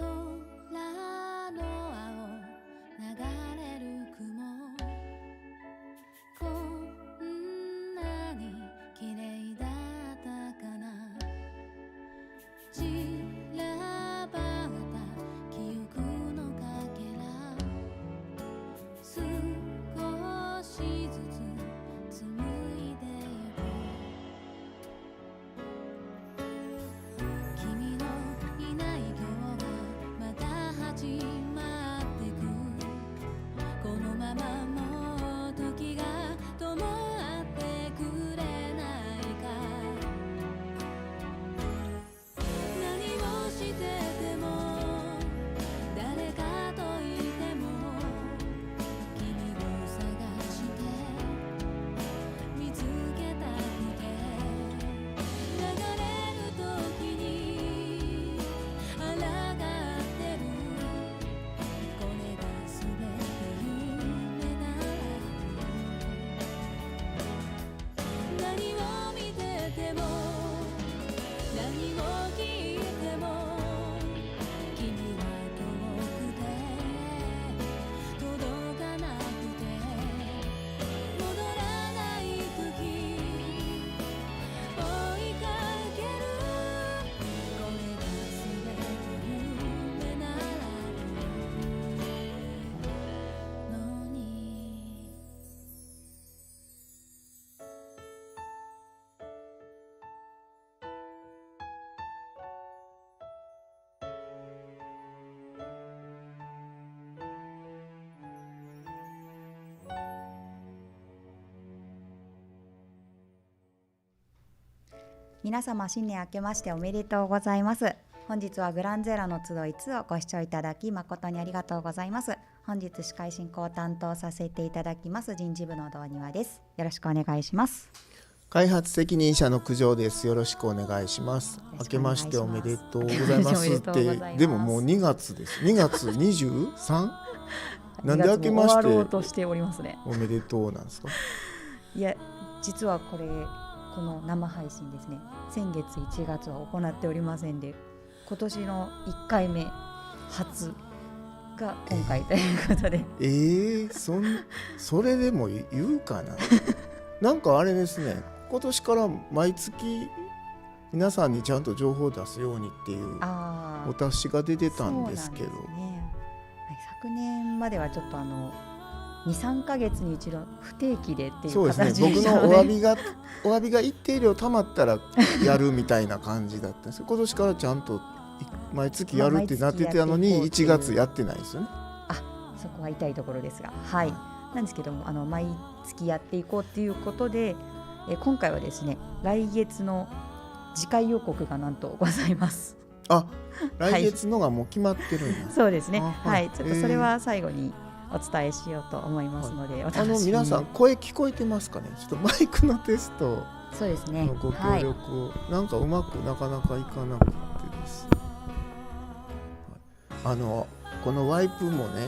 の青流れる雲、こんなに綺麗だったかな。散らばった記憶のかけら、少しずつ紡いでゆく。君のいない今日がまた始まってく。このままもう時が止まってくれないか。何をしてても誰かといても君を探して見つけたくて、流れる時に抗ってる。これが全て夢なら何を見てても何を聞いても君は遠くて届かなくて、戻らない時追いかける。これが全て夢ならのに。皆様新年明けましておめでとうございます。本日はグランゼラの集い2をご視聴いただき誠にありがとうございます。本日司会進行を担当させていただきます人事部の道庭です。よろしくお願いします。開発責任者の九条です。よろしくお願いします。明けましておめでとうございますって、でももう2月です。2月 23? なんで明けまして終わろうとしておりますね。おめでとうなんですか？いや、実はこの生配信ですね、先月1月は行っておりませんで、今年の1回目初が今回ということで、それでも言うかななんかあれですね、今年から毎月皆さんにちゃんと情報を出すようにっていうお達しが出てたんですけど、そうなんですね。昨年まではちょっと2、3ヶ月に一度不定期でっていうそうですね、形で僕のお詫びが一定量たまったらやるみたいな感じだったんですけど、今年からちゃんと毎月やるってなってたのに1月やってないですよね。そこは痛いところですが、はい、なんですけども毎月やっていこうっていうことで、今回はですね、来月の次回予告がなんとございます。来月のがもう決まってるんだ。そうですね、はい、ちょっとそれは最後にお伝えしようと思いますので、お楽しみに。皆さん声聞こえてますかね？ちょっとマイクのテストそうですね、のご協力を、なんかうまくなかなかいかなくてです、このワイプもね、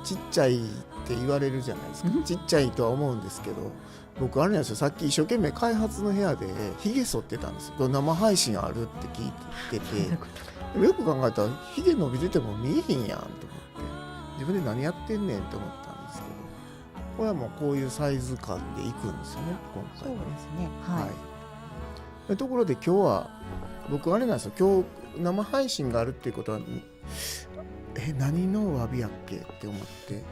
ちっちゃいって言われるじゃないですか。ちっちゃいとは思うんですけど、僕あれなんですよ、さっき一生懸命開発の部屋でヒゲ剃ってたんですよ。生配信あるって聞いてて、よく考えたらヒゲ伸びてても見えへんやんと思って、自分で何やってんねんと思ったんですけど、これはもうこういうサイズ感でいくんですよね、今回は。そうですね、はい、ところで今日は僕あれなんですよ、今日生配信があるっていうことは何のお詫びやっけって思って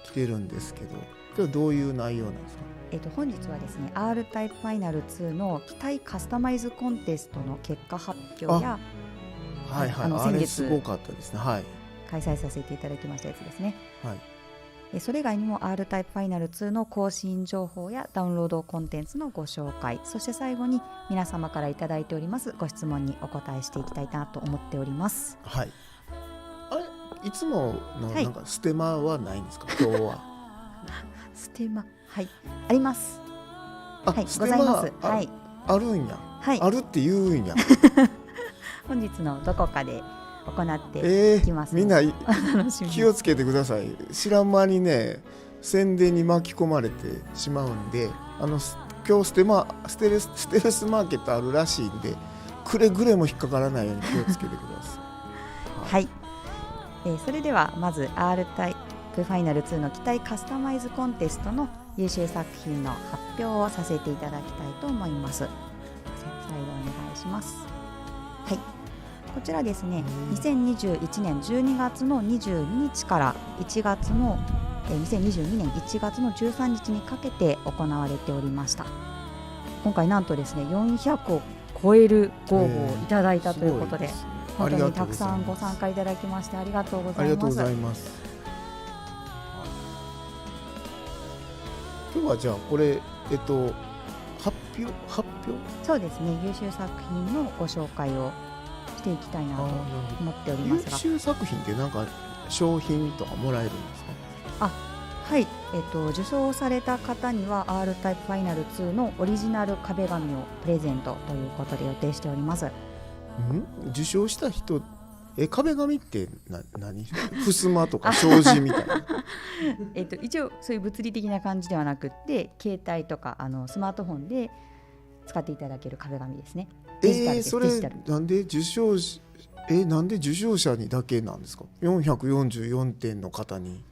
来てるんですけど、今日どういう内容なんですか？本日はですね、 R タイプファイナル2の機体カスタマイズコンテストの結果発表や、あれすごかったですね。はい、開催させていただきましたやつですね。はい、それ以外にも R タイプファイナル2の更新情報やダウンロードコンテンツのご紹介、そして最後に皆様からいただいておりますご質問にお答えしていきたいなと思っております。はい、いつものなんかステマはないんですか？今日はステマ、はい、あります。はい、ステマございます。はい、あるんや、はい、あるって言うんや本日のどこかで行っていきます、みんな気をつけてください。知らん間にね、宣伝に巻き込まれてしまうんで、今日ステルスマーケットあるらしいんで、くれぐれも引っかからないように気をつけてくださいはい、それではまず R タイプファイナル2の機体カスタマイズコンテストの優秀作品の発表をさせていただきたいと思います。スライドお願いします。はい、こちらですね、2021年12月の22日から1月の2022年1月の13日にかけて行われておりました。今回なんとですね400を超えるご応募をいただいたということで、本当にたくさんご参加いただきましてありがとうございます。ありがとうございます。今日はじゃあこれ発表そうですね、優秀作品のご紹介をしていきたいなと思っておりますが、優秀作品ってなんか商品とかもらえるんですか？はい、受賞された方には R タイプファイナル2のオリジナル壁紙をプレゼントということで予定しております。受賞した人壁紙って何襖とか障子みたいな一応そういう物理的な感じではなくって携帯とかスマートフォンで使っていただける壁紙ですね。デジタルです。それデジタルなんでなんで受賞者にだけなんですか？444点の方に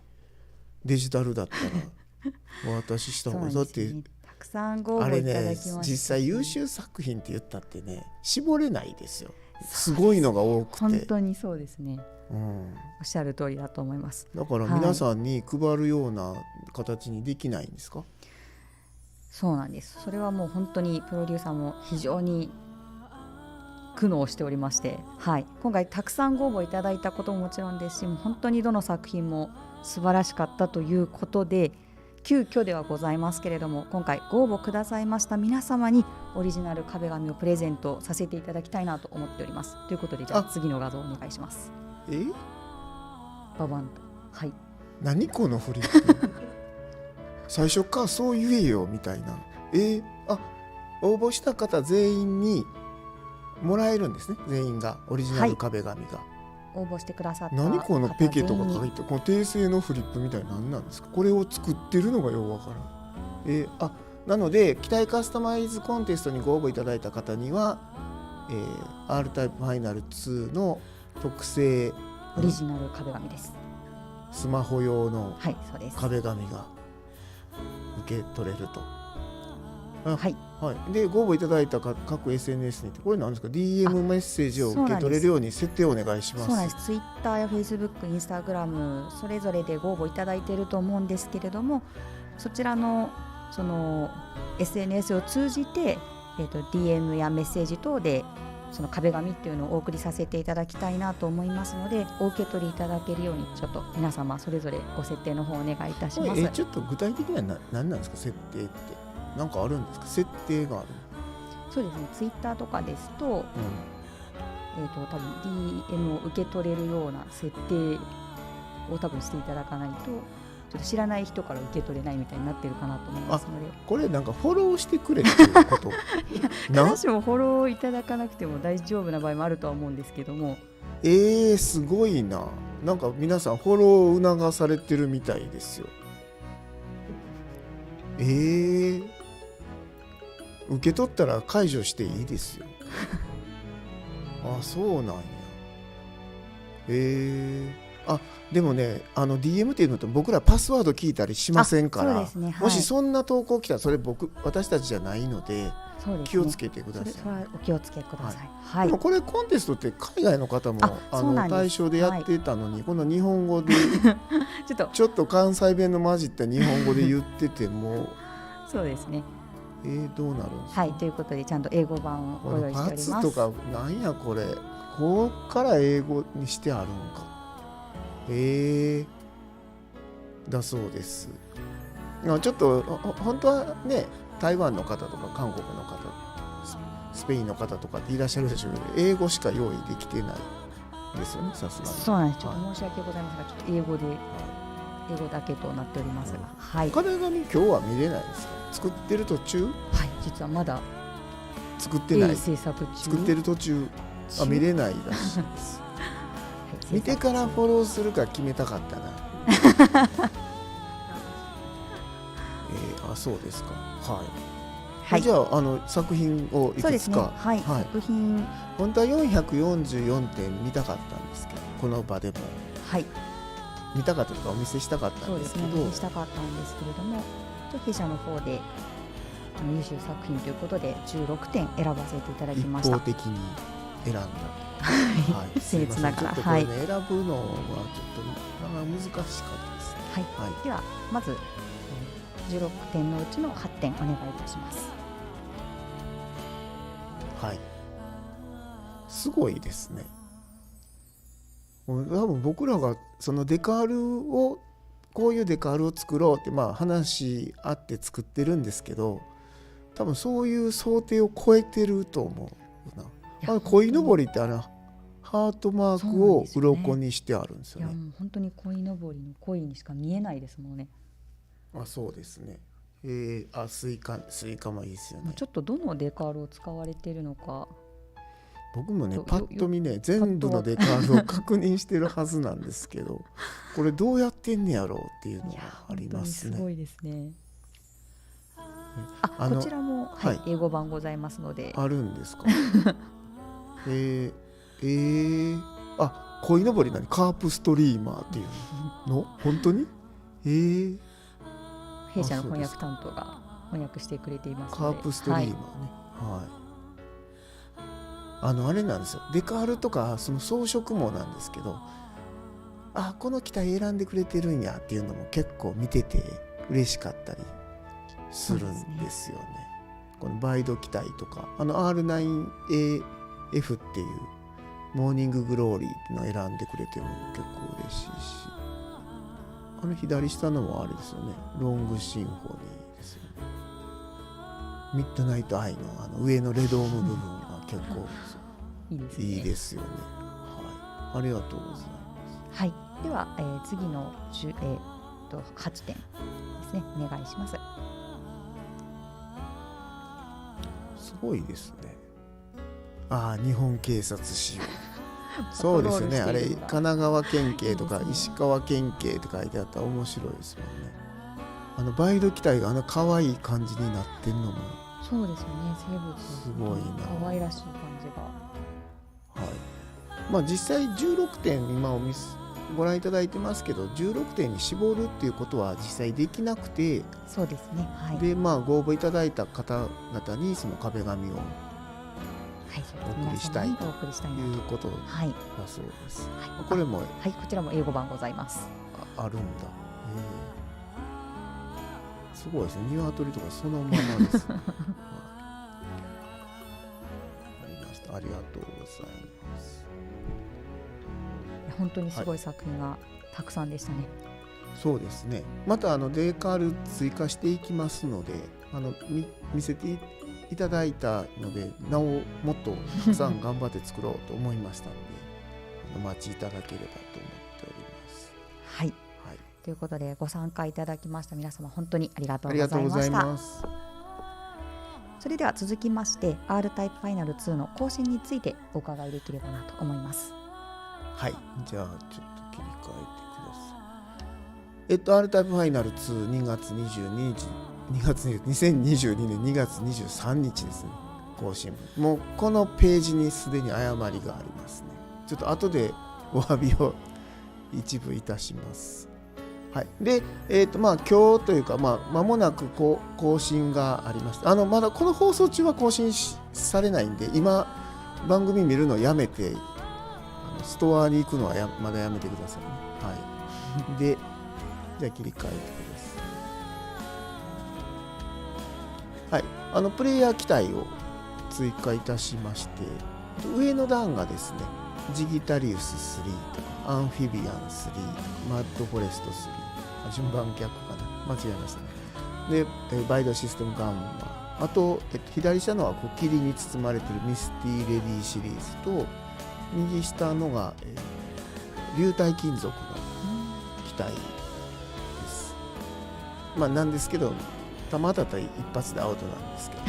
デジタルだったらお渡しした方がだって、たくさんご応募いただきました、実際優秀作品って言ったってね絞れないですよ。すごいのが多くて本当にそうですね、おっしゃる通りだと思います。だから皆さんに配るような形にできないんですか？そうなんです。それはもう本当にプロデューサーも非常に苦悩しておりまして、今回たくさんご応募いただいたことももちろんですし、もう本当にどの作品も素晴らしかったということで、急遽ではございますけれども今回ご応募くださいました皆様にオリジナル壁紙をプレゼントさせていただきたいなと思っております。ということでじゃあ次の画像お願いします。ババンと、何このフリップ最初からそう言えよみたいな。応募した方全員にもらえるんですね。全員がオリジナル壁紙が、応募してくださった何このペケとか書いてこの訂正のフリップみたいな何なんですか？これを作ってるのがようわからん。なので機体カスタマイズコンテストにご応募いただいた方には、R タイプファイナル2の特製オリジナル壁紙です。スマホ用のそうです。壁紙が受け取れると。でご応募いただいた各 SNS にこれ何ですか？ DM メッセージを受け取れるように設定をお願いします。そうなんです。 Twitter や Facebook、Instagram それぞれでご応募いただいていると思うんですけれども、そちらのその SNS を通じて、DM やメッセージ等でその壁紙っていうのをお送りさせていただきたいなと思いますので、お受け取りいただけるようにちょっと皆様それぞれご設定の方お願いいたします。ちょっと具体的には何なんですか？設定ってなんかあるんですか？設定がある。そうですね、ツイッターとかですと、多分 DM を受け取れるような設定を多分していただかないとちょっと知らない人から受け取れないみたいになってるかなと思いますので。これなんかフォローしてくれっていうこと必ずしもフォローいただかなくても大丈夫な場合もあるとは思うんですけども、すごいな。なんか皆さんフォローを促されてるみたいですよ。受け取ったら解除していいですよそうなんや。でもねDM っていうのと僕らパスワード聞いたりしませんから、もしそんな投稿来たらそれ私たちじゃないので気をつけてください。それはお気をつけください。でもこれコンテストって海外の方も対象でやってたのに、この日本語でちょっと関西弁の混じった日本語で言っててもそうですね。どうなるんですか？ということでちゃんと英語版をご用意しております。パツとかなんやこれ、こっから英語にしてあるんか。だそうです。ちょっと本当はね台湾の方とか韓国の方、スペインの方とかっていらっしゃるでしょうけど、英語しか用意できてないですよね、さすがに。そうなんです。ちょっと申し訳ございませんが、ちょっと英語だけとなっておりますが、壁紙今日は見れないですか？作ってる途中？実はまだ作ってない。制作中。作ってる途中。見れないらしいです。見てからフォローするか決めたかったな。そうですか。はいじゃあ作品をいそうですね、くつか、はいはい、作品、本当は444点見たかったんですけど、この場でもはい見たかったとかお見せしたかったそうんですね、ですけど、お見せしたかったんですけれども、弊社の方で優秀作品ということで16点選ばせていただき一ました。方的に選んだ。はいはい、すいません僭越ながらちょっとこれね、選ぶのはちょっと難しかったですね。はいはい、ではまず16点のうちの8点お願いいたします。はい、すごいですね。多分僕らがそのデカールをこういうデカールを作ろうって話あって作ってるんですけど、多分そういう想定を超えてると思うな。鯉のぼりってハートマークを鱗にしてあるんですよね。いやもう本当に鯉のぼりの鯉にしか見えないですもんね。そうですね。スイカもいいですよね。ちょっとどのデカールを使われているのか僕もねパッと見ね全部のデカールを確認してるはずなんですけどこれどうやってんねやろうっていうのがありますね。すごいですね。こちらも、はい、英語版ございますので。あるんですか。鯉のぼりカープストリーマーっていうの本当に弊社の翻訳担当が翻訳してくれていますので。カープストリーマーね、あれなんですよ、デカールとかその装飾もなんですけど、この機体選んでくれてるんやっていうのも結構見てて嬉しかったりするんですよね。このバイド機体とかR9AF っていうモーニンググローリーっていうのを選んでくれてるのも結構嬉しいし、左下のもあれですよね、ロングシンフォニーですよね。ミッドナイトアイの上のレドーム部分が結構いいですよね。はい、ありがとうございます。はい、では、次の8点ですね、お願いします。すごいですね。日本警察仕様そうですね、あれ神奈川県警とか石川県警って書いてあったら面白いですもんね。バイド機体が可愛い感じになってんのもそうですよね、生物すごいな、可愛らしい感じが。はい、実際16点今ご覧いただいてますけど、16点に絞るっていうことは実際できなくて、そうですね、はい、でご応募いただいた方々にその壁紙をお送りしたいということだそうです。これも、はい、こちらも英語版ございます。あるんだ。すごいですね、鶏とかそのままです、ありがとうございます。本当にすごい作品がたくさんでしたね。そうですね、またデカール追加していきますので、見せていただいたので、なおもっとたくさん頑張って作ろうと思いましたのでお待ちいただければと思っております。はい、はい、ということでご参加いただきました皆様本当にありがとうございました。それでは続きまして R タイプファイナル2の更新についてお伺いできればなと思います。はい、じゃあちょっと切り替えてください。R タイプファイナル2、2月22日2022年2月23日ですね、更新。もうこのページにすでに誤りがありますね。ちょっと後でお詫びを一部いたします。はい、で、今日というか、間もなく更新がありました。まだこの放送中は更新されないんで、今番組見るのをやめてストアに行くのはまだやめてくださいね。はい、で、じゃあ切り替えてください。はい、プレイヤー機体を追加いたしまして、上の段がですね、ジギタリウス3とかアンフィビアン3とかマッドフォレスト3、順番逆かな、間違えましたね。で、バイドシステムガンマ、あと、左下のは霧に包まれているミスティレディシリーズと、右下のが、流体金属の機体です。なんですけど、弾当たったら一発でアウトなんですけど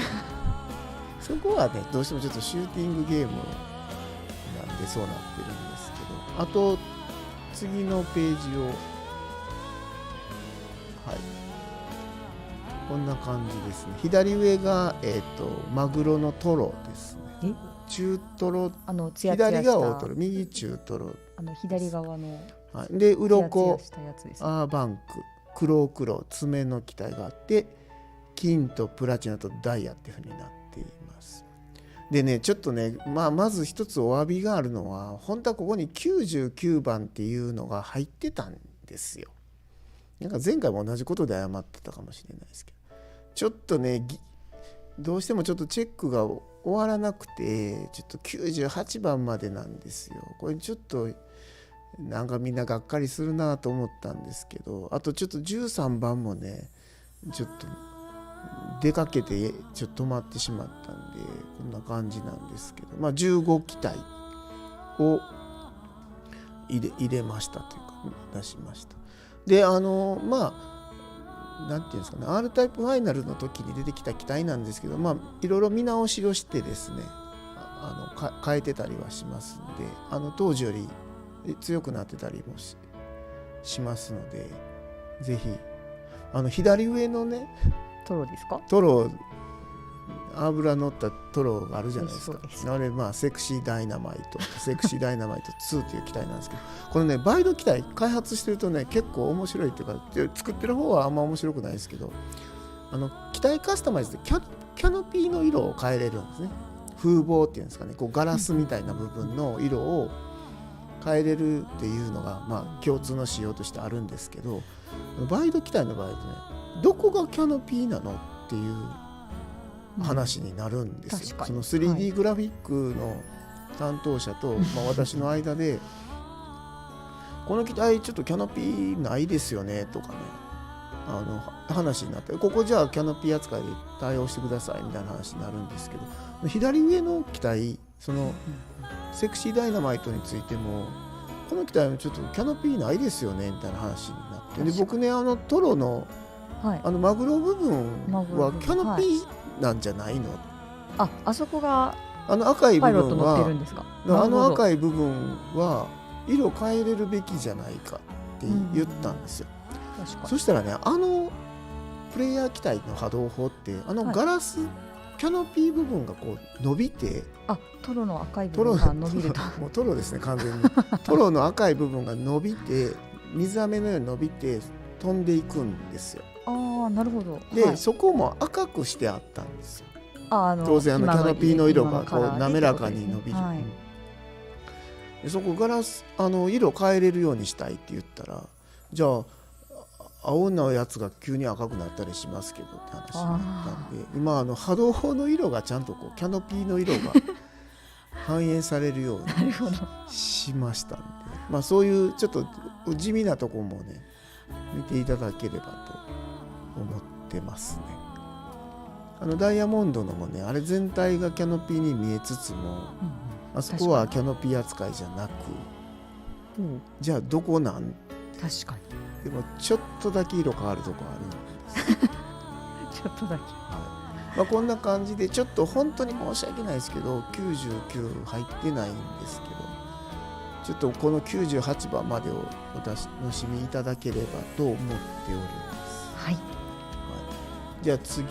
そこはね、どうしてもちょっとシューティングゲームなんでそうなってるんですけど、あと次のページを、はい、こんな感じですね。左上が、マグロのトロですね。中トロ、ツヤツヤした左が大トロ、右中トロ、左側のはい、で鱗ツヤツヤしたやつですね。アーバンク、黒爪の機体があって、金とプラチナとダイヤっていう風になっています。でね、ちょっとね、まず一つお詫びがあるのは、本当はここに99番っていうのが入ってたんですよ。なんか前回も同じことで謝ってたかもしれないですけど、ちょっとね、どうしてもちょっとチェックが終わらなくて、ちょっと98番までなんですよ。これちょっとなんかみんながっかりするなと思ったんですけど、あとちょっと13番もね、ちょっと出かけてちょっと止まってしまったんで、こんな感じなんですけど、15機体を入れましたというか、出しました。で、なんていうんですかね、R タイプファイナルの時に出てきた機体なんですけど、いろいろ見直しをしてですね、変えてたりはしますんで、当時より強くなってたりも しますので、ぜひ左上のね、トロですか？トロ、油乗ったトロがあるじゃないですか。あれセクシーダイナマイト2という機体なんですけど、このねバイド機体開発してるとね、結構面白いっていうか、作ってる方はあんま面白くないですけど、機体カスタマイズでキャノピーの色を変えれるんですね。風防っていうんですかね、こうガラスみたいな部分の色を変えれるっていうのが、共通の仕様としてあるんですけど、バイド機体の場合でね、どこがキャノピーなのっていう話になるんですよ。その 3D グラフィックの担当者と、私の間でこの機体ちょっとキャノピーないですよねとかね、話になって、ここじゃあキャノピー扱いで対応してくださいみたいな話になるんですけど、左上の機体、そのセクシーダイナマイトについても、この機体はちょっとキャノピーないですよねみたいな話になって、で僕ね、トロのマグロ部分はキャノピーなんじゃないの？あそこが赤い部分は、赤い部分は色変えれるべきじゃないかって言ったんですよ。そしたらね、プレイヤー機体の波動砲ってガラス、キャノピー部分がこう伸びて、トロの赤い部分が伸びるともうトロですね、完全にトロの赤い部分が伸びて、水飴のように伸びて飛んでいくんですよ。なるほど。で、そこも赤くしてあったんですよ。当然キャノピーの色がこう滑らかに伸びる、でそこガラス色変えれるようにしたいって言ったら、じゃあ青のやつが急に赤くなったりしますけどって話になったんで、今波動砲の色がちゃんとこうキャノピーの色が反映されるようにしましたんで、そういうちょっと地味なとこもね、見ていただければと思ってますね。ダイヤモンドのもね、あれ全体がキャノピーに見えつつも、あそこはキャノピー扱いじゃなく、じゃあどこなん？確かに。でもちょっとだけ色変わるとこあるんですちょっとだけ、こんな感じで、ちょっと本当に申し訳ないですけど、99入ってないんですけど、ちょっとこの98番までをお楽しみいただければと思っております。じゃあ次の、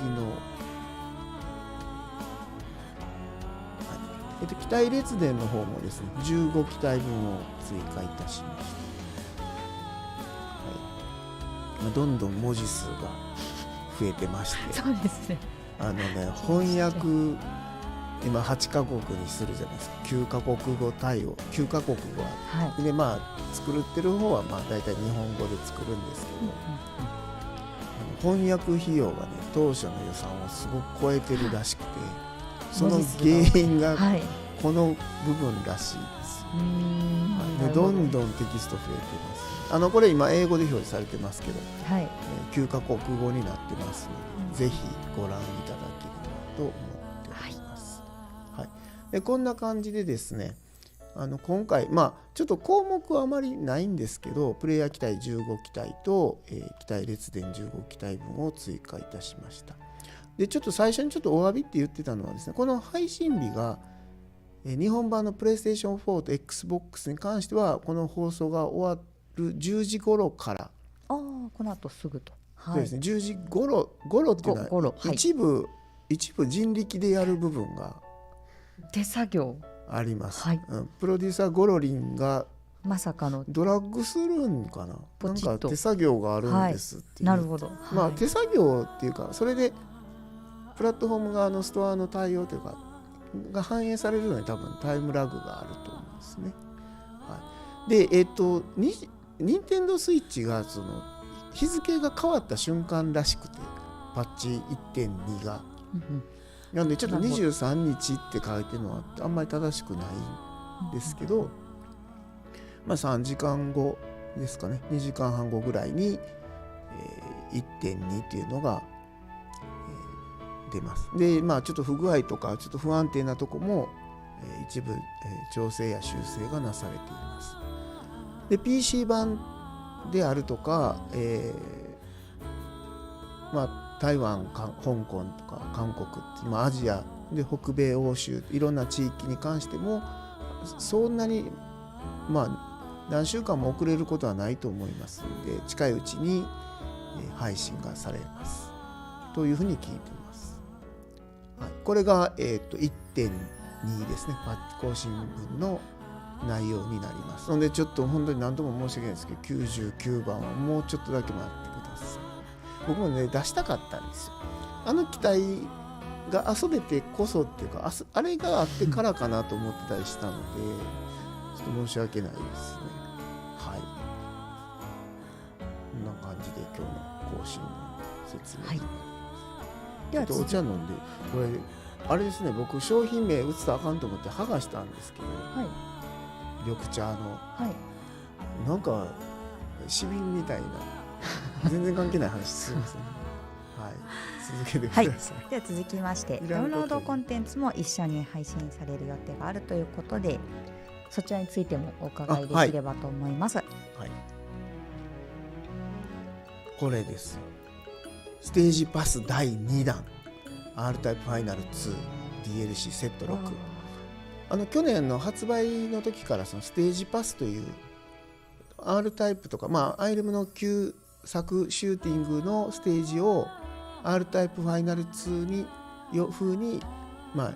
機体列伝の方もですね、15機体分を追加いたしました。どんどん文字数が増えてまして、そうですね。翻訳今8カ国にするじゃないですか。9カ国語対応、9カ国語は、で作ってる方は大体日本語で作るんですけど、翻訳費用がね、当初の予算をすごく超えてるらしくて、その原因がこの部分らしいです。どんどんテキスト増えてます。これ今英語で表示されてますけど、9カ国語になってますので、ぜひご覧いただければと思っております。でこんな感じでですね、今回ちょっと項目はあまりないんですけど、プレイヤー機体15機体と、機体列伝15機体分を追加いたしました。でちょっと最初にちょっとお詫びって言ってたのはですね、この配信日が日本版のプレイステーション4と XBOX に関しては、この放送が終わる10時頃から、この後すぐと、はい、そうですね、10時ごろっていうのはごろ、はい、一部人力でやる部分が手作業あります、はい、プロデューサーゴロリンがまさかのドラッグするんかな、なんポチッとか手作業があるんですっていう、なるほど、まあはい、手作業っていうかそれでプラットフォーム側のストアの対応というかが反映されるのに多分タイムラグがあると思うんですね、はい、で任天堂スイッチがその日付が変わった瞬間らしくてパッチ 1.2 が、なんでちょっと23日って書いてるのはあんまり正しくないんですけど、まあ3時間後ですかね、2時間半後ぐらいに、1.2 っていうのが、出ます。でまあちょっと不具合とかちょっと不安定なとこも、一部、調整や修正がなされています。で PC 版であるとか、まあ台湾、香港とか韓国って、まあ、アジアで北米欧州いろんな地域に関してもそんなにまあ何週間も遅れることはないと思いますので近いうちに配信がされますというふうに聞いています、はい、これが、1.2 ですね、更新分の内容になります。のでちょっと本当に何度も申し訳ないですけど99番はもうちょっとだけ待ってください。僕もね出したかったんですよ。あの機体が遊べてこそっていうかあれがあってからかなと思ってたりしたのでちょっと申し訳ないですね。はい、こんな感じで今日の更新の説明、はい、ではお茶飲んでこれあれですね、僕商品名打つとあかんと思って剥がしたんですけど、はい、緑茶の、はい、なんか市民みたいな全然関係ない話すいません、はい、続けてください、はい、では続きましてダウンロードコンテンツも一緒に配信される予定があるということでそちらについてもお伺いできればと思います。はいはい、これですよ、ステージパス第2弾 R タイプファイナル 2DLC セット6、去年の発売の時からそのステージパスという R タイプとか、まあ、アイルムの旧作シューティングのステージを R タイプファイナル2に風に、まあ、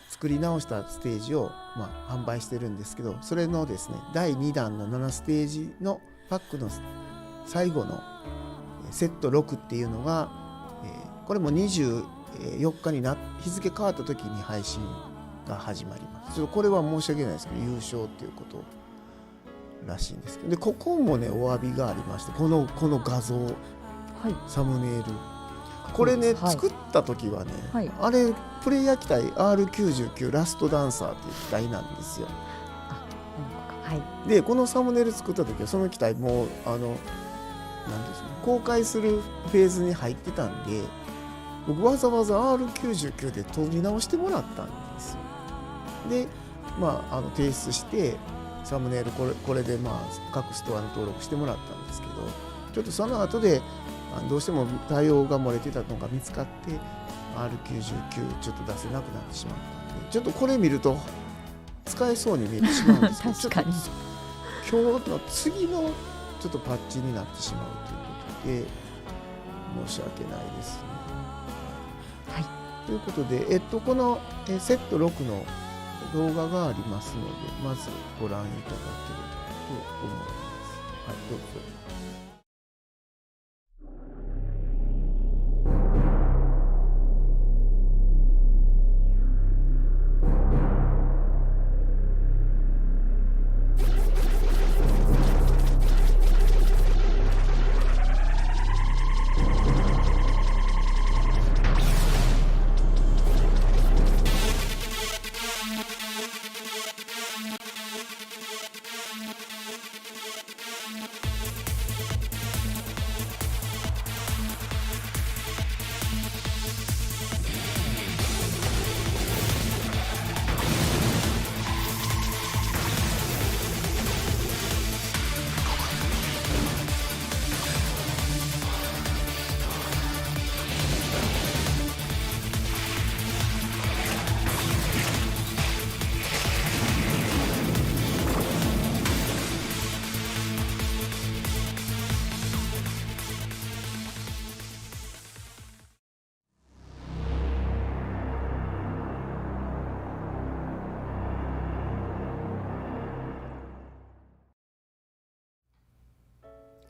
作り直したステージを、まあ、販売してるんですけど、それのですね第2弾の7ステージのパックの最後のセット6っていうのが、これも24日に日付変わった時に配信が始まります。ちょっとこれは申し訳ないですけど優勝っていうことらしいんですけど、でここもねお詫びがありまして、この画像、はい、サムネイルこれね、はい、作った時はね、はい、あれプレイヤー機体 R99 ラストダンサーっていう機体なんですよ。はい、でこのサムネイル作った時はその機体もなんですね、公開するフェーズに入ってたんで僕わざわざ R99 で撮り直してもらったんですよ。でまあ提出してサムネイルこれでまあ各ストアに登録してもらったんですけど、ちょっとその後でどうしても対応が漏れてたのが見つかって R99 ちょっと出せなくなってしまったんで、ちょっとこれ見ると使えそうに見えてしまうんですけど確かに今日の次のちょっとパッチになってしまうということで申し訳ないですね。はい、ということで、このセット6の動画がありますのでまずご覧いただければと思います。はい、どうぞ。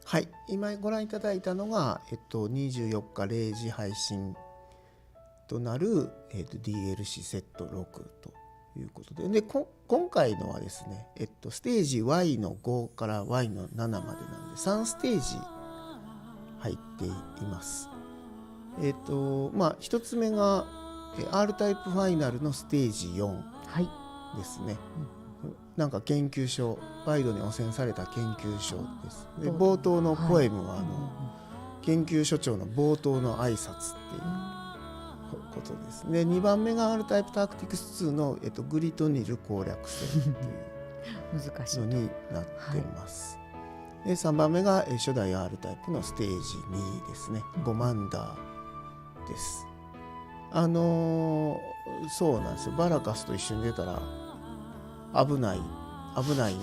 はい、今ご覧いただいたのが、24日0時配信となる、DLC セット6ということで、今回のはですね、ステージ Y の5から Y の7までなんで3ステージ入っています。1つ目が R タイプファイナルのステージ4ですね、なんか研究所、ワイドに汚染された研究所です。で冒頭のポエムは研究所長の冒頭の挨拶っていうことですね。2番目が R タイプタクティクス2の、グリトニル攻略戦っていう難しいのになってます。で3番目が初代 R タイプのステージ2ですね。ゴマンダーです。そうなんですよ。バラカスと一緒に出たら危ない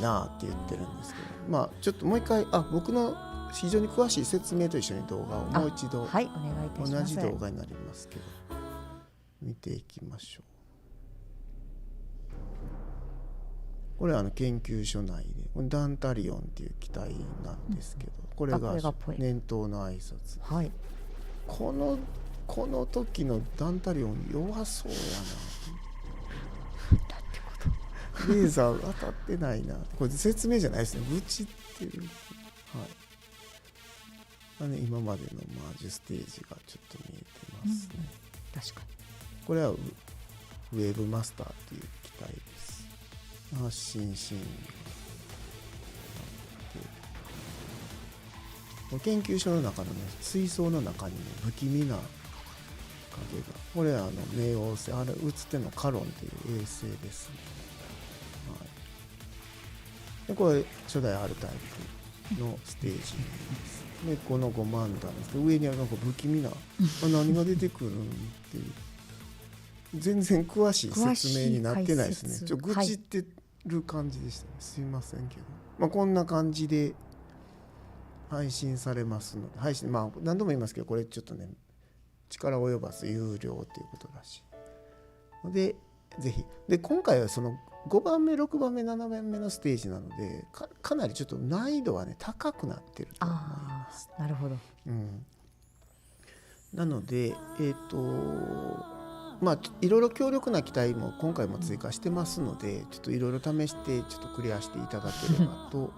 なって言ってるんですけど、ちょっともう一回僕の非常に詳しい説明と一緒に動画をもう一度、はい、お願いいたします。同じ動画になりますけど見ていきましょう。これは研究所内でダンタリオンっていう機体なんですけど、これが念頭の挨拶、はい、この時のダンタリオン弱そうやなレーザー当たってないな。これ説明じゃないですね。ぶちってる。はい。今までのマージュステージがちょっと見えてますね。確かに。これはウェーブマスターっていう機体です。発信シーンがあって、研究所の中のね、水槽の中にね、不気味な影が。これは冥王星、あれ映ってるのカロンっていう衛星ですね。でこれ初代 R タイプのステージです。でこの5万段ですけど、上にはなんか不気味な何が出てくるんっていう全然詳しい説明になってないですね。愚痴ってる感じでしたね。すいませんけど、こんな感じで配信されますので、配信何度も言いますけど、これちょっとね力及ばず有料ということらしいので、ぜひ。で今回はその5番目6番目7番目のステージなので かなりちょっと難易度はね高くなってると思います。なるほど。なのでいろいろ強力な機体も今回も追加してますので、ちょっといろいろ試してちょっとクリアしていただければと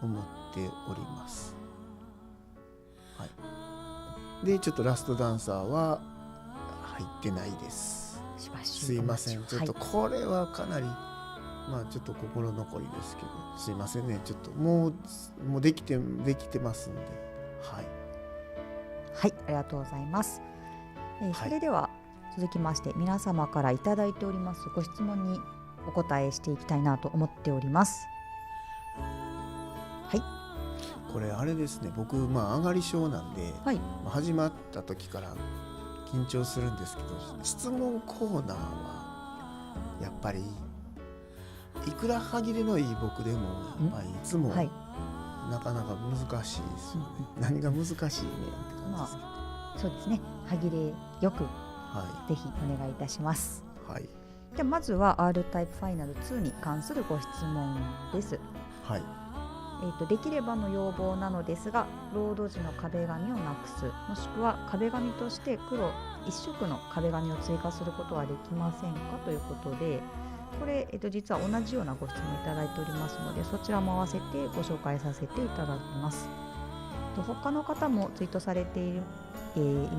思っております。はい。でちょっとラストダンサーは入ってないです。すいません。ちょっとこれはかなりちょっと心残りですけど、すいませんね。ちょっともうできてますんで、はい、ありがとうございます。それでは続きまして皆様からいただいておりますご質問にお答えしていきたいなと思っております。はい。これあれですね。僕上がり症なんで、始まった時から緊張するんですけど、質問コーナーはやっぱりいくら歯切れのいい僕でもいつもなかなか難しいですよね。何が難しいねって感じですけど、そうですね。歯切れよく、ぜひお願いいたします。はい。ではまずは R タイプファイナル2に関するご質問です。はい。できればの要望なのですが、ロード時の壁紙をなくす、もしくは壁紙として黒一色の壁紙を追加することはできませんかということで、これ、実は同じようなご質問いただいておりますので、そちらも合わせてご紹介させていただきます。他の方もツイートされてい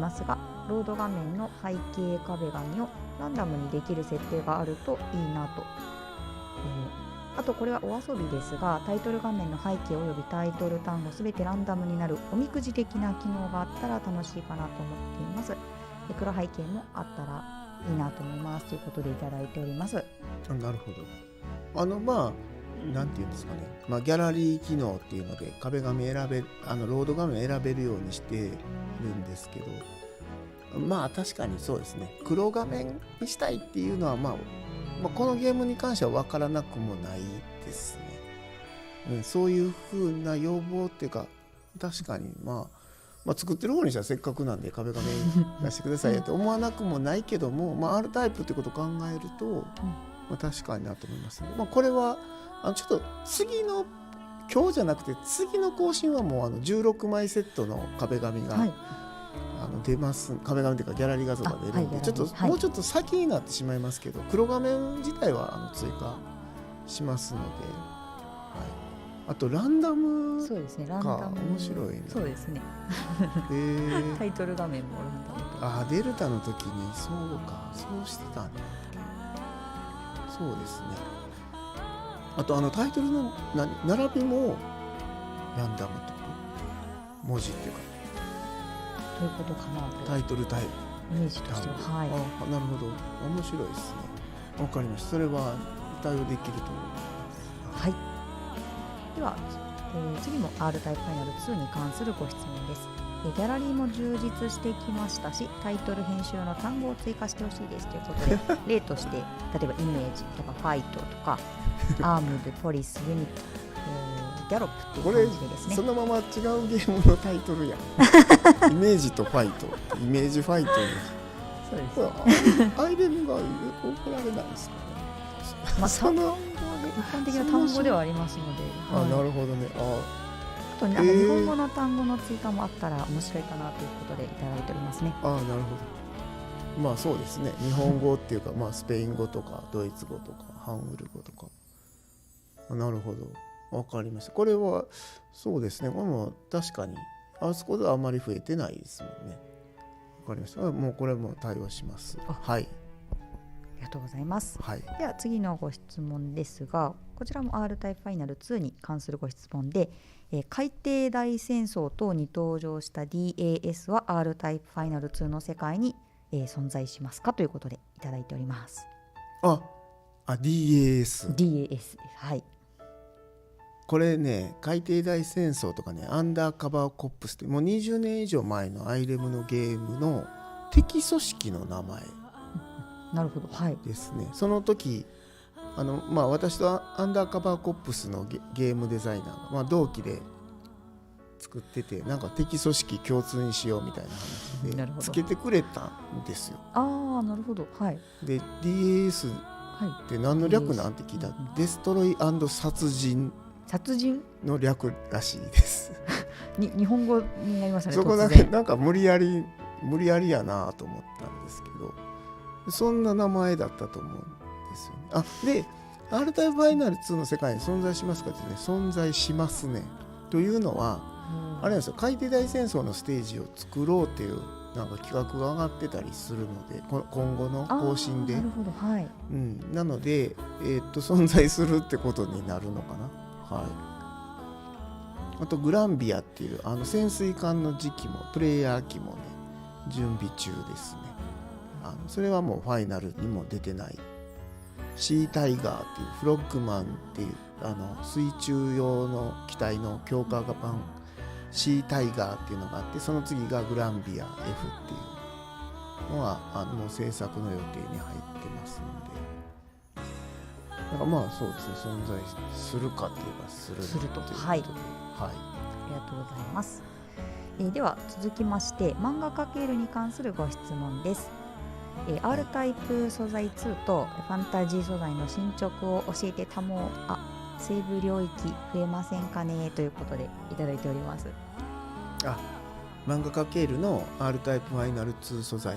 ますが、ロード画面の背景壁紙をランダムにできる設定があるといいなと。あとこれはお遊びですが、タイトル画面の背景およびタイトル単語すべてランダムになるおみくじ的な機能があったら楽しいかなと思っています。黒背景もあったらいいなと思いますということでいただいております。なるほど。なんていうんですかね、ギャラリー機能っていうので壁紙ロード画面選べるようにしてるんですけど、確かにそうですね。黒画面にしたいっていうのはこのゲームに関しては分からなくもないですね。そういう風な要望っていうか、確かに作ってる方にしたらせっかくなんで壁紙出してくださいよって思わなくもないけども、R タイプってことを考えると、確かになと思いますね。これはちょっと次の今日じゃなくて次の更新はもう16枚セットの壁紙が、出ます。壁紙というかギャラリー画像が出るんで、ちょっと、もうちょっと先になってしまいますけど、黒画面自体は追加しますので、あとランダムそうですね、ランかダム面白いね。そうですねタイトル画面もランダムとデルタの時にそうか、そうしてたんだっけ。そうですね。あとタイトルの並びもランダムってこと、文字っていうかということかなとタイトルタイプイメージとしては、はい、なるほど、面白いですね。わかりました。それは対応できると思います。はい。では、次も R タイプファイナル2に関するご質問です。ギャラリーも充実してきましたし、タイトル編集の単語を追加してほしいですということで例として例えばイメージとかファイトとかアームド、ポリス、ユニット、ギャロップっていう感じでですね、そのまま違うゲームのタイトルやんイメージとファイト、イメージファイトそうですね。アイレムが怒られないですかね。その一般的な単語ではありますので、なるほどね。あと日本語の単語の追加もあったら面白いかなということでいただいておりますね。なるほど。まあそうですね。日本語っていうか、スペイン語とかドイツ語とかハングル語とか。なるほど。わかりました。これはそうですね。これも確かにあそこではあまり増えてないですもんね。わかりました。もうこれも対応します。はい。ありがとうございます。はい。では次のご質問ですが、こちらも R タイプファイナル2に関するご質問で、海底大戦争等に登場した DAS は R タイプファイナル2の世界に、存在しますかということでいただいております。DAS。DAS です。はい。これね、海底大戦争とかね、アンダーカバーコップスってもう20年以上前のアイレムのゲームの敵組織の名前なるほど、はい、ですね。その時私とアンダーカバーコップスのゲームデザイナーが、同期で作ってて、なんか敵組織共通にしようみたいな話でつけてくれたんですよ。なるほど、はい。で DAS って何の略なんて聞いたら、デストロイ&殺人の略らしいです日本語になりましたね。そこだけなんか無理やりやなと思ったんですけど、そんな名前だったと思うんですよね。で R タイプファイナル2の世界に存在しますかってね、存在しますね。というのは、あれなんですよ、海底大戦争のステージを作ろうっていうなんか企画が上がってたりするので、今後の更新で。なるほど、はい。なので、存在するってことになるのかな。はい。あとグランビアっていう潜水艦の時期もプレイヤー機もね準備中ですね。それはもうファイナルにも出てないシータイガーっていうフロッグマンっていう水中用の機体の強化版シータイガーっていうのがあって、その次がグランビア F っていうのはもう制作の予定に入ってますので、だからそうですね、存在するかって言えばすると、はい、ありがとうございます。では続きまして漫画×に関するご質問です。R タイプ素材2とファンタジー素材の進捗を教えてたも西部領域増えませんかねということでいただいております。漫画×の R タイプファイナル2素材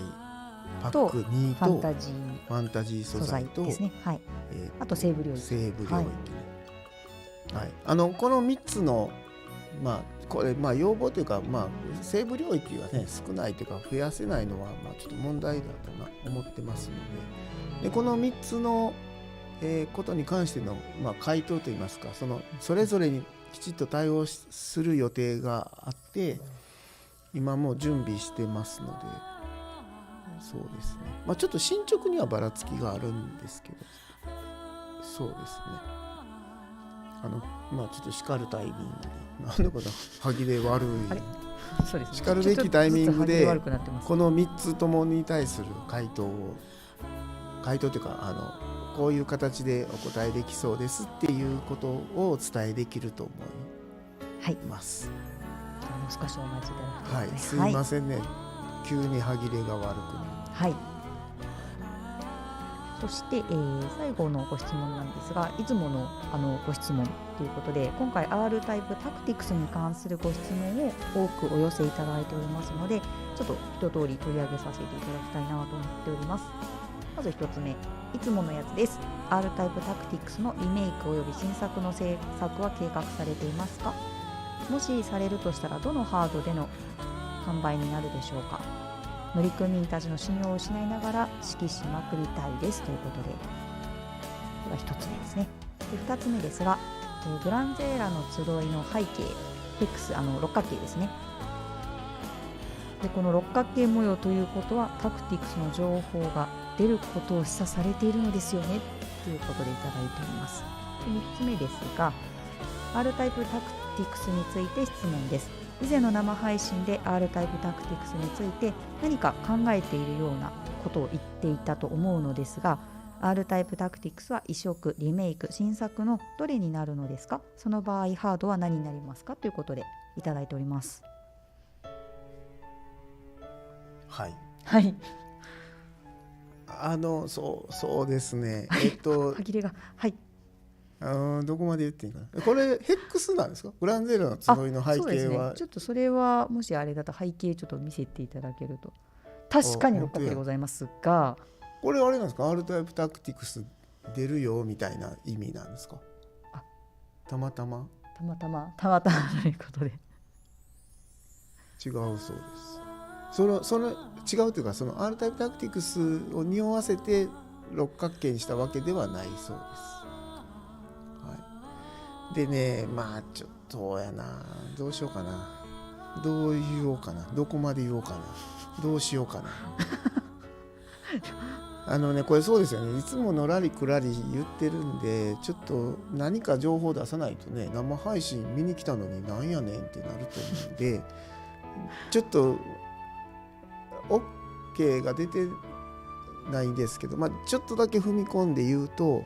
パック2とファンタジー素材とですね、はい。あと西部領域、はい。この3つのこれ要望というか、西部領域がね少ないというか増やせないのはちょっと問題だと思ってますので、この3つの、ことに関しての回答といいますか、それぞれにきちっと対応する予定があって今もう準備してますので、そうですね。ちょっと進捗にはばらつきがあるんですけど、そうですね。ちょっと叱るタイミングで、なんだこの歯切れ悪い、そうですね、叱るべきタイミングでこの3つともに対する回答というかこういう形でお答えできそうですっていうことをお伝えできると思います。もう少しお待ちいただきたいです。すいませんね、急に歯切れが悪くなる。はい。そして、最後のご質問なんですが、いつものご質問ということで、今回 R タイプタクティクスに関するご質問を多くお寄せいただいておりますので、ちょっと一通り取り上げさせていただきたいなと思っております。まず1つ目、いつものやつです。 R タイプタクティクスのリメイクおよび新作の制作は計画されていますか？もしされるとしたらどのハードでの販売になるでしょうか？乗組員たちの信用を失いながら指揮しまくりたいですということで、これが1つ目ですね。で2つ目ですが、グランゼーラの集いの背景、ヘックス六角形ですね。でこの六角形模様ということはタクティクスの情報が出ることを示唆されているのですよねということでいただいております。で3つ目ですが、 R タイプタクティクスについて質問です。以前の生配信で R タイプタクティクスについて何か考えているようなことを言っていたと思うのですが、 R タイプタクティクスは移植、リメイク、新作のどれになるのですか？その場合ハードは何になりますか？ということでいただいております。はい。はい。そうですね。歯切れがはいどこまで言っていいかな。これヘックスなんですか？グランゼーラの集いの背景は。そうですね、ちょっとそれはもしあれだと背景ちょっと見せていただけると、確かに六角でございますが、これあれなんですか？ R タイプタクティクス出るよみたいな意味なんですか？たまたまということで違うそうです。その違うというか、その R タイプタクティクスを匂わせて六角形にしたわけではないそうです。でね、まあちょっとやな、どうしようかな、どう言おうかな、どこまで言おうかな、どうしようかなこれそうですよね、いつものらりくらり言ってるんで、ちょっと何か情報出さないとね、生配信見に来たのになんやねんってなると思うんでちょっと OK が出てないんですけど、ちょっとだけ踏み込んで言うと、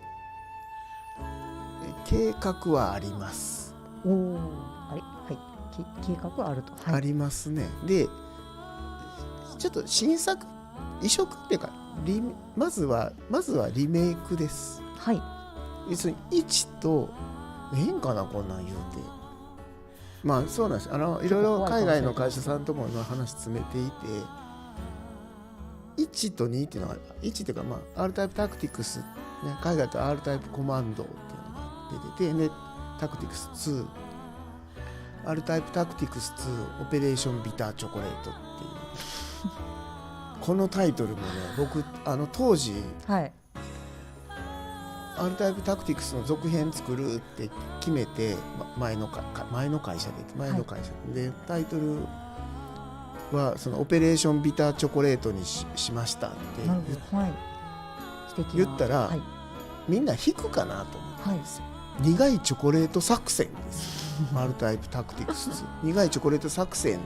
計画はあります。計画はあると、ありますね。でちょっと新作移植っていうかまずはリメイクです。はい。別に1と変かな、こんなん言うて。そうなんです。いろいろ海外の会社さんとも話詰めていて、1と2っていうのが、1っていうかR タイプタクティクス、ね、海外と R タイプコマンドっていうのが出てて、ね、タクティクス2、R タイプタクティクス2オペレーションビターチョコレートっていうこのタイトルもね、僕当時、はい、R タイプタクティクスの続編作るって決めて、前の会社で、タイトルはそのオペレーションビターチョコレートに しましたって言ったら、みんな引くかなと思ったんですよ。苦いチョコレート作戦ですR タイプタクティクス苦いチョコレート作戦、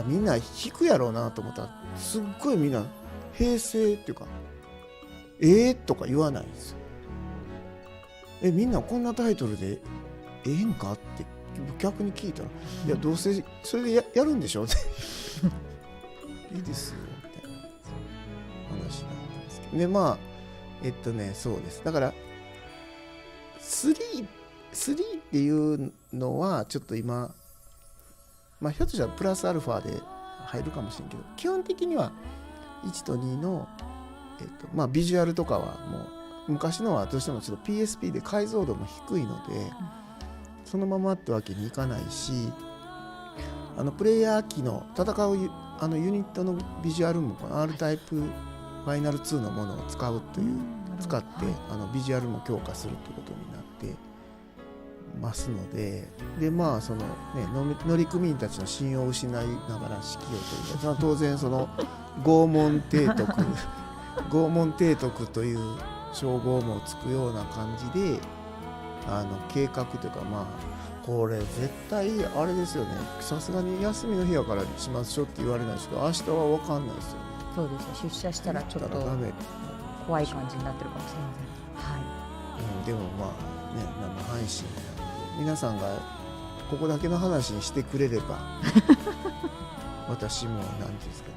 みんな引くやろうなと思ったら、すっごいみんな平成っていうかとか言わないんですよ。みんなこんなタイトルでんかって逆に聞いたら、いやどうせそれで やるんでしょっていいですよみたいな話なんですけど、でそうです。だから3っていうのはちょっと今、ひょっとしたらプラスアルファで入るかもしれんけど、基本的には1と2の、ビジュアルとかはもう昔のはどうしてもちょっと PSP で解像度も低いので、そのままってわけにいかないし、プレイヤー機の戦うユニットのビジュアルもこの R タイプファイナル2のものを使ってビジュアルも強化するということになってますので、そのね、乗組員たちの信用を失いながら指揮をというか、当然その拷問提督という称号もつくような感じで計画というか、これ絶対あれですよね、さすがに休みの日やからしましょうって言われないですけど、明日は分かんないですよね。そうですね、出社したらちょっと怖い感じになってるかもしれません。でも生配信皆さんがここだけの話にしてくれれば私も何ですか、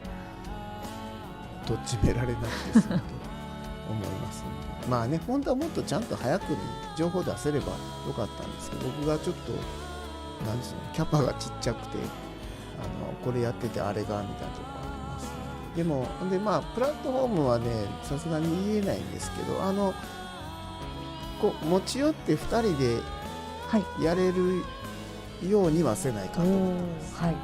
とっちめられなくて済むと思いますので、まあね本当はもっとちゃんと早くに情報出せればよかったんですけど、僕がちょっとなんですね、キャパがちっちゃくてこれやっててあれがみたいなところありますね。でもでまあプラットフォームはねさすがに言えないんですけど、こう持ち寄って2人ではいやれるようにはせないかと思ってます。はい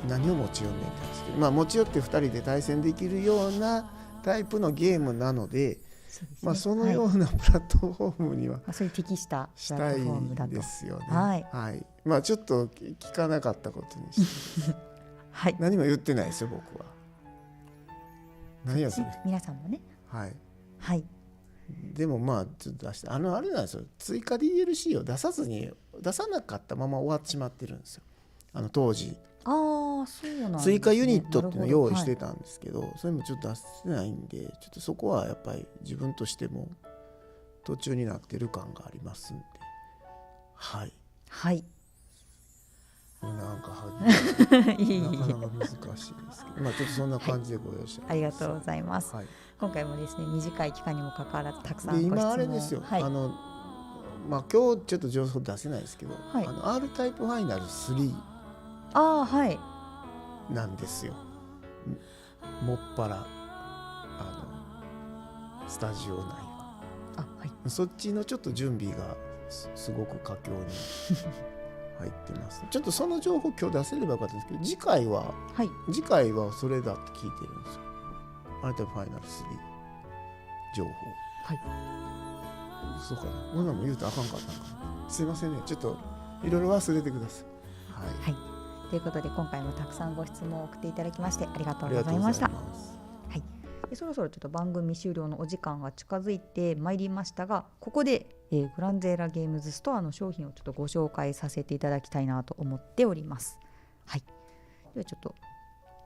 何を持ち寄んねんって言うんですけど、まあ、持ち寄って2人で対戦できるようなタイプのゲームなので、そうですね、まあ、そのようなプラットフォームにはそういう適したプしたいラットフォームだんとですよね。はいまあ、ちょっと聞かなかったことにしてはい何も言ってないですよ僕は。何やそれ。皆さんもねはいはいでもまあちょっと出してあれなんですよ、追加 DLC を出さなかったまま終わってしまってるんですよ。当時ああそうなんですね、追加ユニットっていうのを用意してた、たんですけど、それもちょっと出せないんで、ちょっとそこはやっぱり自分としても途中になってる感がありますんで、はいはいなんかいいなかなか難しいですけど、まあちょっとそんな感じでご用意してありがとうございます、はい、今回もですね短い期間にもかかわらずたくさんでご質問今あれですよ、はいまあ今日ちょっと情報出せないですけど、はいR タイプファイナル3ああはいなんですよ。もっぱらスタジオ内はあはいそっちのちょっと準備がすごく佳境に入ってます。ちょっとその情報今日出せればよかったんですけど、次回はそれだって聞いてるんですよ。アルタイプファイナル3情報。そうかな。こんなのも言うとあかんかったのかな。すいませんね。ちょっといろいろ忘れてください。はい。ということで今回もたくさんご質問を送っていただきましてありがとうありがとうごございました。ざいます。でそろそろちょっと番組終了のお時間が近づいてまいりましたが、ここで、グランゼーラゲームズストアの商品をちょっとご紹介させていただきたいなと思っております。はい、ではちょっと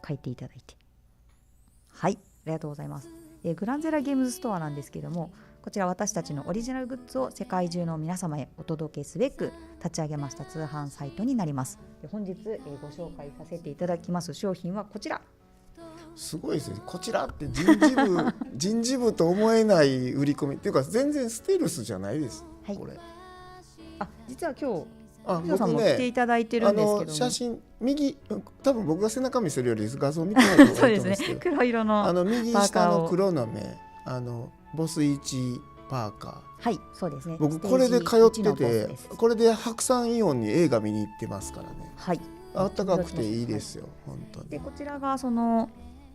書いていただいて、はいありがとうございます。グランゼーラゲームズストアなんですけども、こちら私たちのオリジナルグッズを世界中の皆様へお届けすべく立ち上げました通販サイトになります。で本日、ご紹介させていただきます商品はこちら。すごいですね。こちらって人事部と思えない売り込みっていうか全然ステルスじゃないです。はい、これ。実は今日僕さんも来ていただいてるんですけども、写真右多分僕が背中見せるより画像見てないとそうですね思うんですけど黒色の右下の黒の目ボス1パーカー、はいそうですね、僕これで通ってて、これで白山イオンに映画見に行ってますからね。はいあったかくていいですよ、本当に。でこちらがその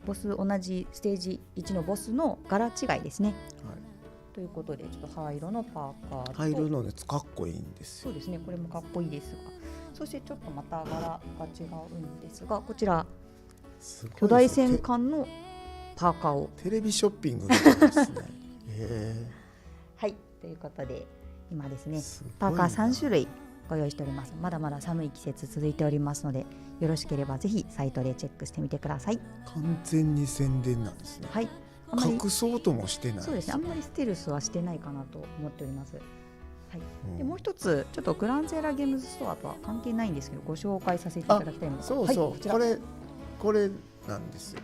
ボス同じステージ1のボスの柄違いですね、はい、ということでちょっと灰色のパーカーと灰色のねかっこいいんですよ。そうですね、これもかっこいいですが、そしてちょっとまた柄が違うんですが、こちらすごいですね、巨大戦艦のパーカーをテレビショッピングみたいですねはいということで今ですねすごいなパーカー3種類ご用意しております。まだまだ寒い季節続いておりますので、よろしければぜひサイトでチェックしてみてください。完全に宣伝なんですね。はい、あんまり隠そうともしてない。そうですね、あんまりステルスはしてないかなと思っております。はいうんでもう一つちょっとグランゼーラゲームズストアとは関係ないんですけどご紹介させていただきたいのが、そうそう、はい、こちらこれなんですよ。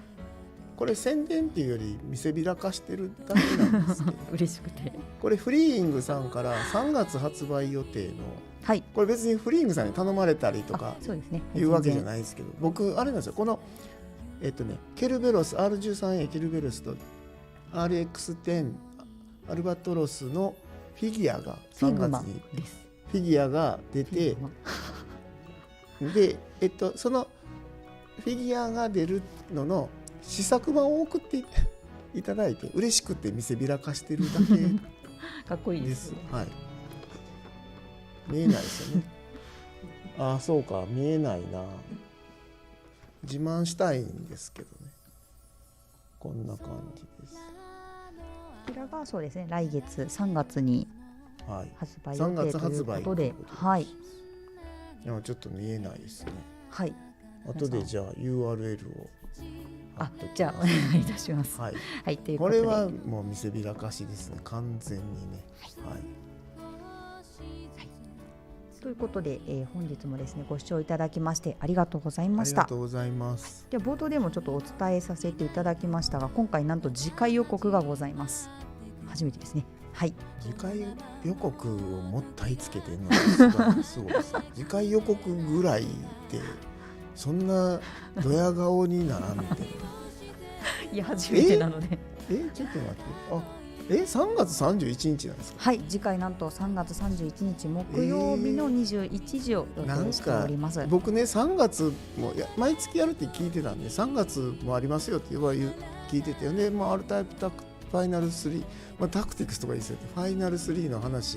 これ宣伝っていうより見せびらかしてるだけなんですけど嬉しくてこれフリーイングさんから3月発売予定の、はいこれ別にフリーイングさんに頼まれたりとかそうですねいうわけじゃないですけど、僕あれなんですよ、このケルベロス R13A ケルベロスと RX10 アルバトロスのフィギュアが3月にですフィギュアが出て、でそのフィギュアが出るのの試作版を送っていただいて嬉しくて見せびらかしてるだけかっこいいでですす。はい。見えないですよね。ああそうか、見えないな。自慢したいんですけどね。こんな感じです。こちらがそうですね、来月3月にはい。発売3予定という月発売ことで、はいいやちょっと見えないですね。はい、後でじゃあ URL を貼っときます。じゃあお願いいたします。はい。はいというこでことれはもう見せびらかしですね、完全にね。はい。ということで、本日もですねご視聴いただきましてありがとうございまあした。りがとうございます。では冒頭でもちょっとお伝えさせていただきましたが、今回なんと次回予告がございます。初めてですね。はい、次回予告をもったいつけてるのがすごいです。次回予告ぐらいでそんなドヤ顔にならんでいや初めてなのでちょっと待って3月31日なんですか。はい、次回なんと3月31日木曜日の21時を予定しております。僕ね3月も毎月やるって聞いてたんで3月もありますよって聞いてて、で、R タイプファイナル3、タクティクスとかいいですよってファイナル3の話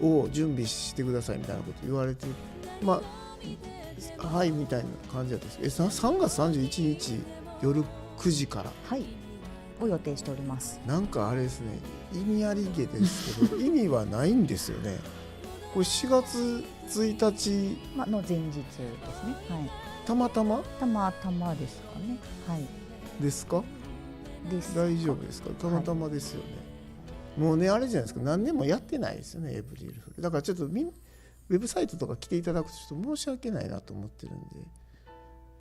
を準備してくださいみたいなこと言われて、はいみたいな感じだったんですけど、3月31日夜9時からはいを予定しております。なんかあれですね、意味ありげですけど意味はないんですよね。これ4月1日、の前日ですね。はい。たまたまたまたまですかね。はい。ですか？ですか。大丈夫ですか？たまたまですよね。もうねあれじゃないですか、何年もやってないですよねエブリルフ。だからちょっとウェブサイトとか来ていただくとちょっと申し訳ないなと思ってるんで。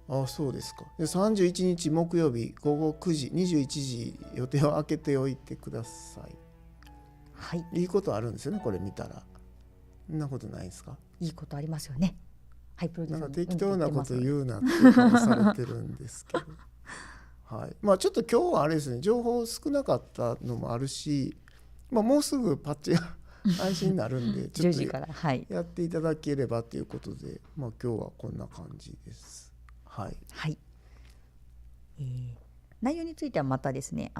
ああそうですか。で31日木曜日午後9時21時予定を空けておいてください。はい。いいことあるんですよねこれ見たら。そんなことないですか？いいことありますよね。はい、プロデューサーなんか適当なことう。言うなって顔されてるんですけどはい、ちょっと今日はあれですね、情報少なかったのもあるし、もうすぐパッチが配信になるんでちょ10っ時から、はい。とやっていただければということで、今日はこんな感じです。はい、はい。内容についてはまたですね、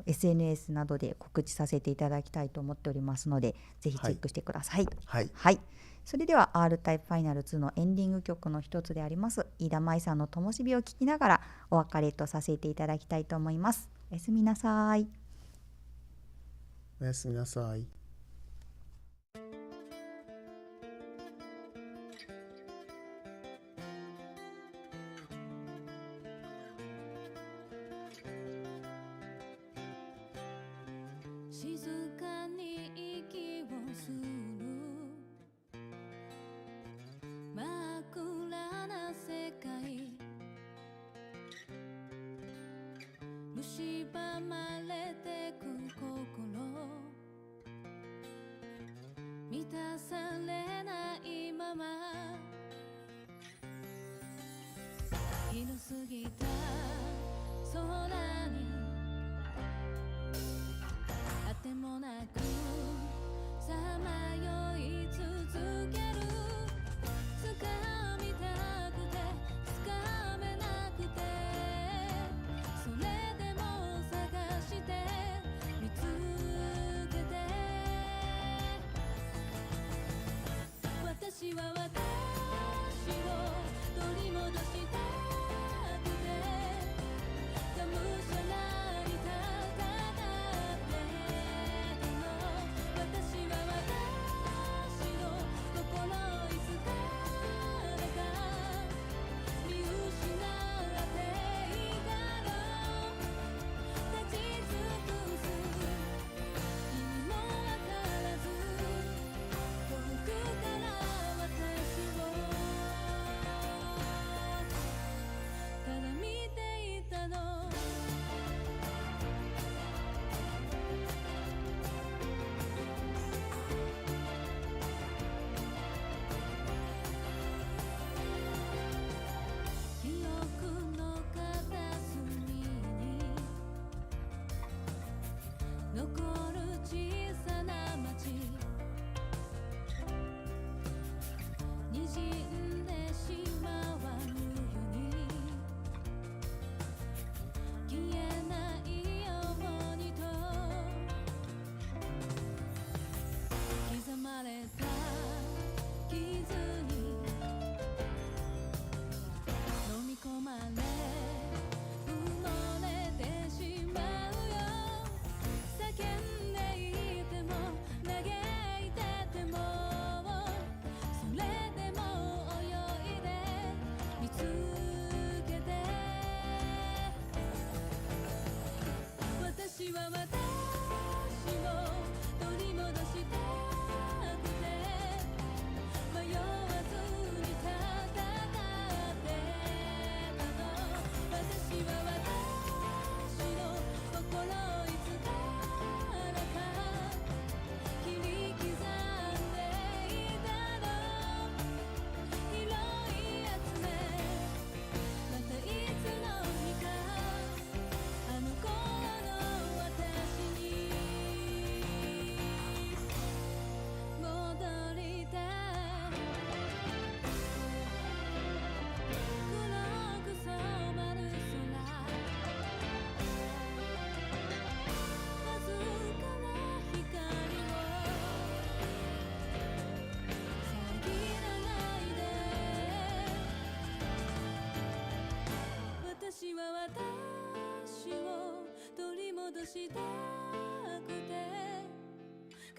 SNS などで告知させていただきたいと思っておりますので、ぜひチェックしてください。はい、はい。それでは R タイプファイナル2のエンディング曲の一つであります飯田舞さんのともしびを聴きながらお別れとさせていただきたいと思います。おやすみなさい。おやすみなさい。静かに息をする真っ暗な世界蝕まれてく心満たされないまま広すぎた空にあてもなくさまよい続ける掴みたくて掴めなくてそれでも探して見つけて私は私を取り戻したくてがむしゃらに戦ってたの私は私の心いつからか見失っていたの立ち尽くす意味もわからず遠くから私をただ見ていたの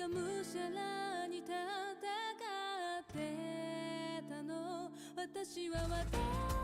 がむしゃらに戦ってたの。私は私